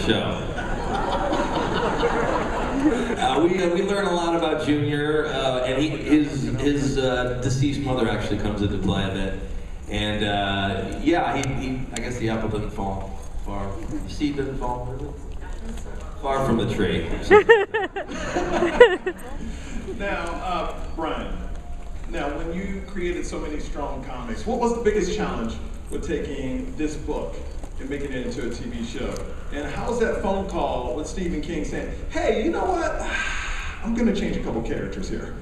show. We learn a lot about Junior, and his deceased mother actually comes into play a bit. And yeah, I guess the apple didn't fall far. The seed didn't fall far from the tree. Now, Brian, now when you created so many strong comics, what was the biggest challenge with taking this book and making it into a TV show? And how's that phone call with Stephen King saying, hey, you know what? I'm gonna change a couple characters here.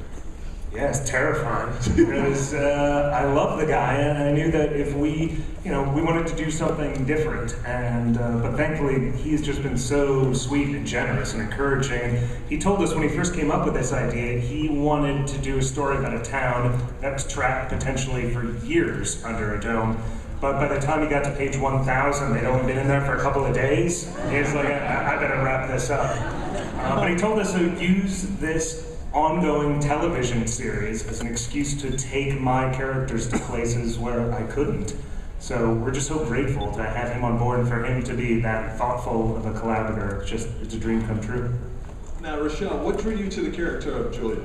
Yeah, it's terrifying because I love the guy, and I knew that if we wanted to do something different, and but thankfully he's just been so sweet and generous and encouraging. He told us when he first came up with this idea, he wanted to do a story about a town that was trapped potentially for years under a dome. But by the time he got to page 1,000, they'd only been in there for a couple of days. He's like, I better wrap this up. But he told us to use this ongoing television series as an excuse to take my characters to places where I couldn't. So we're just so grateful to have him on board and for him to be that thoughtful of a collaborator. It's a dream come true. Now, Rochelle, what drew you to the character of Julia?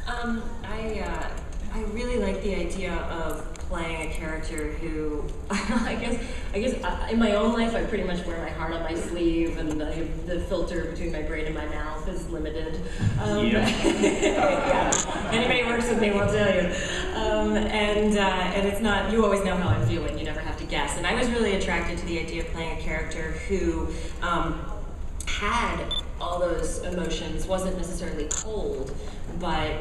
I really like the idea of playing a character who, I guess in my own life I pretty much wear my heart on my sleeve, and the filter between my brain and my mouth is limited. Yeah. Anybody who works with me will tell you. And it's not, you always know how I'm feeling, you never have to guess. And I was really attracted to the idea of playing a character who had all those emotions, wasn't necessarily cold, but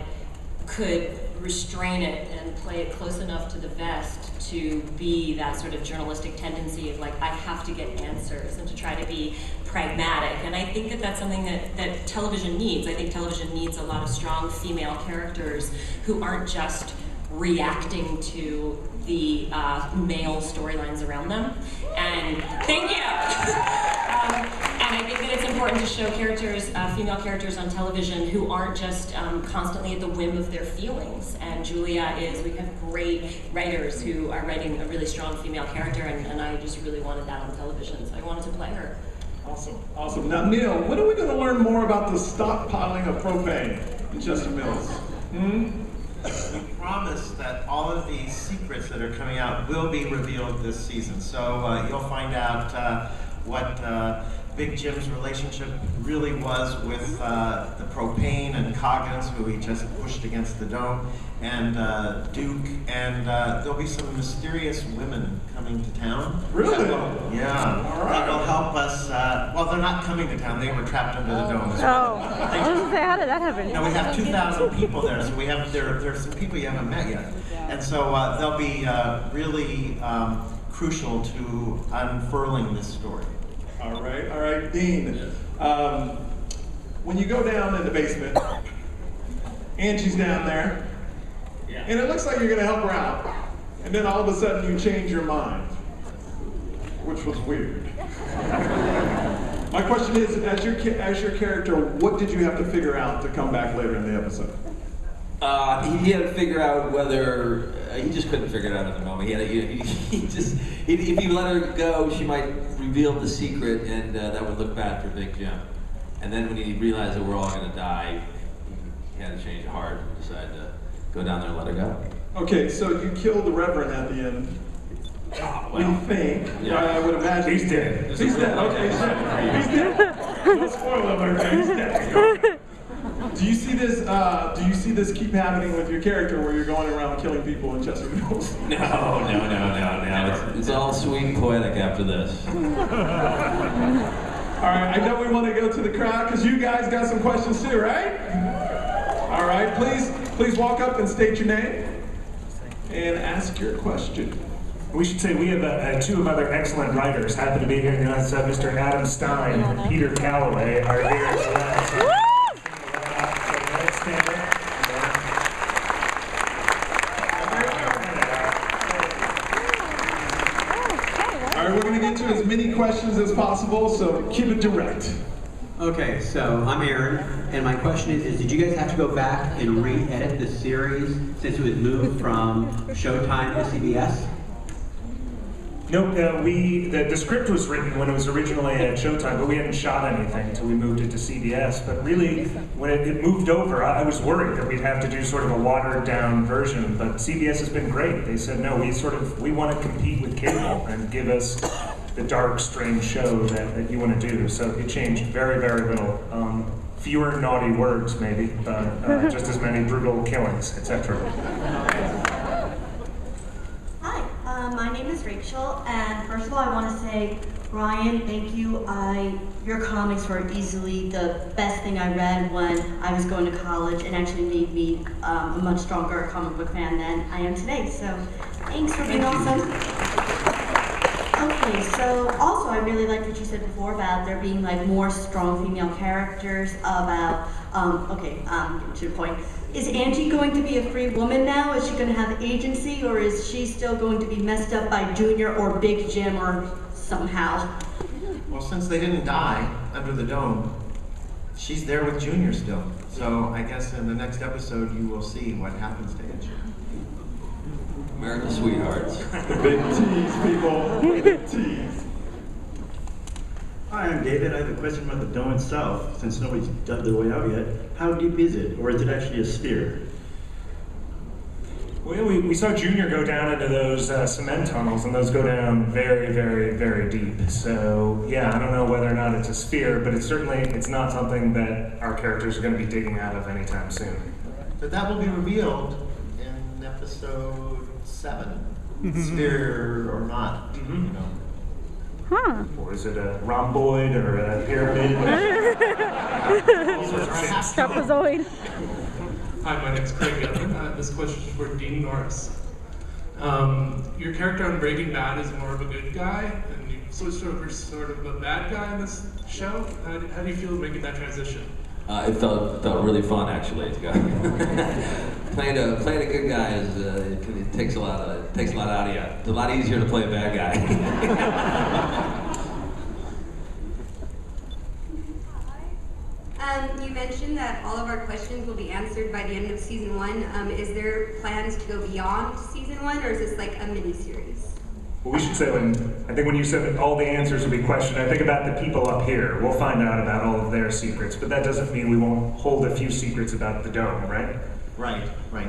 could restrain it and play it close enough to the vest to be that sort of journalistic tendency of like, I have to get answers, and to try to be pragmatic. And I think that that's something that television needs. I think television needs a lot of strong female characters who aren't just reacting to the male storylines around them. And thank you. And I think that it's important to show characters, female characters on television who aren't just constantly at the whim of their feelings. And Julia we have great writers who are writing a really strong female character, and I just really wanted that on television, so I wanted to play her. Awesome, awesome. Now, Neil, when are we going to learn more about the stockpiling of propane in Chester Mills? We promise that all of the secrets that are coming out will be revealed this season. So you'll find out what Big Jim's relationship really was with the propane and Coggins, who he just pushed against the dome, and Duke, and there'll be some mysterious women coming to town. Really? Yeah. All right. That will help us. Well, they're not coming to town. They were trapped under the dome as well. Oh, I was gonna say, how did that happen? You know, we have 2,000 people there, so we have there's some people you haven't met yet, and so they'll be really crucial to unfurling this story. All right, Dean. When you go down in the basement, Angie's down there, and it looks like you're going to help her out, and then all of a sudden you change your mind, which was weird. My question is, as your character, what did you have to figure out to come back later in the episode? He had to figure out whether he just couldn't figure it out at the moment. If he let her go, she might reveal the secret, and that would look bad for Big Jim. And then when he realized that we're all going to die, he had to change of heart and decide to go down there and let her go. Okay, so you killed the Reverend at the end. Well, We think. yeah. I would imagine He's dead. He's dead. Okay, he's dead. He's dead. No spoiler alert. He's dead. Okay. Do you see this? Do you see this keep happening with your character, where you're going around killing people in Chester Mills? No. It's all sweet and poetic after this. All right. I know we want to go to the crowd because you guys got some questions too, right? All right. Please walk up and state your name and ask your question. We should say we have two other excellent writers happen to be here. Mr. Adam Stein and Peter Calloway are here as well. All right, we're going to get to as many questions as possible, so keep it direct. Okay, so I'm Aaron, and my question is did you guys have to go back and re-edit the series since it was moved from Showtime to CBS? Nope, the script was written when it was originally at Showtime, but we hadn't shot anything until we moved it to CBS. But really, when it moved over, I was worried that we'd have to do sort of a watered down version, but CBS has been great. They said, no, we want to compete with cable and give us the dark, strange show that you want to do. So it changed very, very little. Fewer naughty words, maybe, but just as many brutal killings, etc. Hi, my name is Rachel, and first of all, I want to say, Ryan, thank you. Your comics were easily the best thing I read when I was going to college, and actually made me a much stronger comic book fan than I am today. So, thanks for being awesome. Okay, so also I really liked what you said before about there being like more strong female characters. About to the point. Is Angie going to be a free woman now? Is she going to have agency, or is she still going to be messed up by Junior or Big Jim or somehow? Well, since they didn't die under the dome, she's there with Junior still. So I guess in the next episode you will see what happens to Angie. America's sweethearts. The big tease, people. Big tease. Hi, I'm David. I have a question about the dome itself. Since nobody's dug their way out yet, how deep is it, or is it actually a sphere? Well, we saw Junior go down into those cement tunnels, and those go down very, very, very deep. So, yeah, I don't know whether or not it's a sphere, but it's not something that our characters are going to be digging out of anytime soon. But that will be revealed in episode 7. Sphere or not, you know. Huh. Or is it a rhomboid or a pyramid? Trapezoid. Hi, my name's Craig Gilman. This question is for Dean Norris. Your character on Breaking Bad is more of a good guy, and you switched over to sort of a bad guy in this show. How do you feel making that transition? It felt really fun, actually. Playing a good guy is it takes a lot out of you. It's a lot easier to play a bad guy. You mentioned that all of our questions will be answered by the end of season 1. Is there plans to go beyond season 1, or is this like a mini-series? Well, we should say I think when you said that all the answers will be questioned, I think about the people up here. We'll find out about all of their secrets, but that doesn't mean we won't hold a few secrets about the dome, right? Right.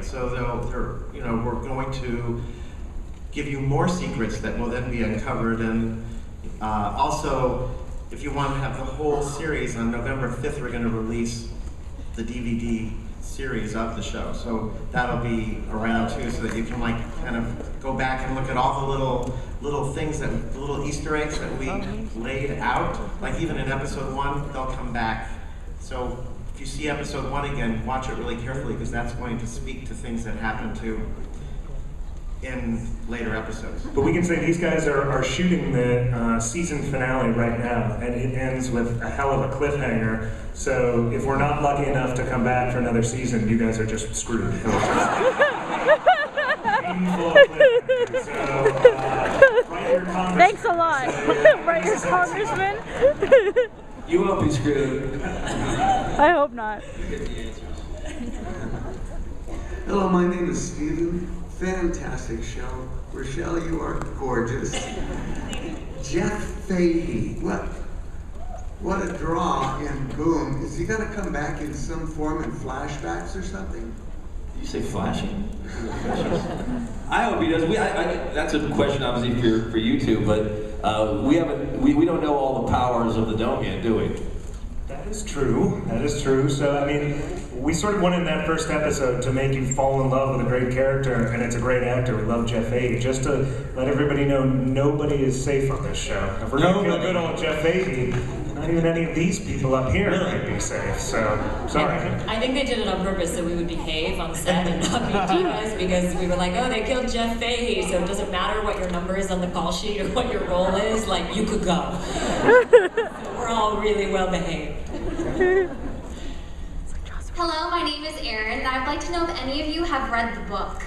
So we're going to give you more secrets that will then be uncovered, and also, if you want to have the whole series, on November 5th, we're going to release the DVD series of the show. So that'll be around too, so that you can kind of go back and look at all the little things the little Easter eggs that we laid out. Like even in episode 1, they'll come back. So if you see episode 1 again, watch it really carefully, because that's going to speak to things that happen in later episodes. But we can say these guys are shooting the season finale right now, and it ends with a hell of a cliffhanger. So if we're not lucky enough to come back for another season, you guys are just screwed. Thanks a lot. Right, your congressman? You won't be screwed. I hope not. You get the answers. Hello, my name is Steven. Fantastic show. Rochelle, you are gorgeous. Jeff Fahey, what a draw in Boom. Is he gonna come back in some form in flashbacks or something? Did you say flashing? I hope he does. That's a question obviously for you two, but we don't know all the powers of the dome yet, do we? That is true. So, I mean, we sort of wanted in that first episode to make you fall in love with a great character, and it's a great actor. We love Jeff Fahey. Just to let everybody know, nobody is safe on this show. If we're going to feel good on Jeff Fahey, not even any of these people up here might be safe. So, sorry. I think they did it on purpose so we would behave on set and not be divas, because we were like, oh, they killed Jeff Fahey, so it doesn't matter what your number is on the call sheet or what your role is, like, you could go. We're all really well behaved. Hello, my name is Erin, and I'd like to know if any of you have read the book.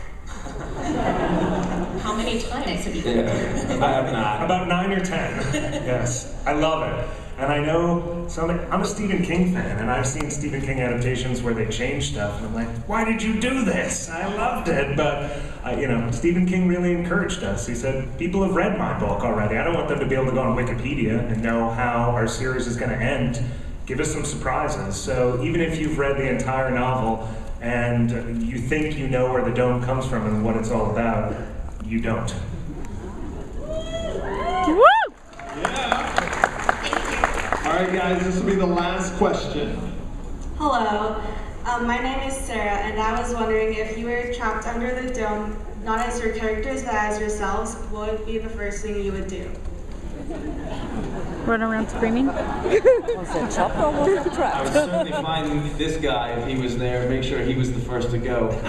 How many times have you been there? Yeah, I have not. About 9 or 10. Yes, I love it. And I know, I'm a Stephen King fan, and I've seen Stephen King adaptations where they change stuff, and I'm like, why did you do this? I loved it, but Stephen King really encouraged us. He said, people have read my book already. I don't want them to be able to go on Wikipedia and know how our series is going to end. Give us some surprises. So even if you've read the entire novel and you think you know where the dome comes from and what it's all about, you don't. Woo! All right, guys, this will be the last question. Hello, my name is Sarah, and I was wondering if you were trapped under the dome, not as your characters, but as yourselves, what would be the first thing you would do? Run around screaming. Was it chopped or was it trapped? I would certainly find this guy if he was there, make sure he was the first to go. And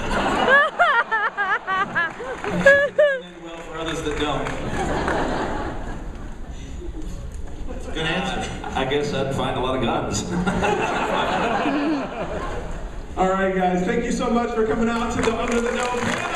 well for others that don't. Good answer. I guess I'd find a lot of guns. All right, guys, thank you so much for coming out to the Under the Dome panel.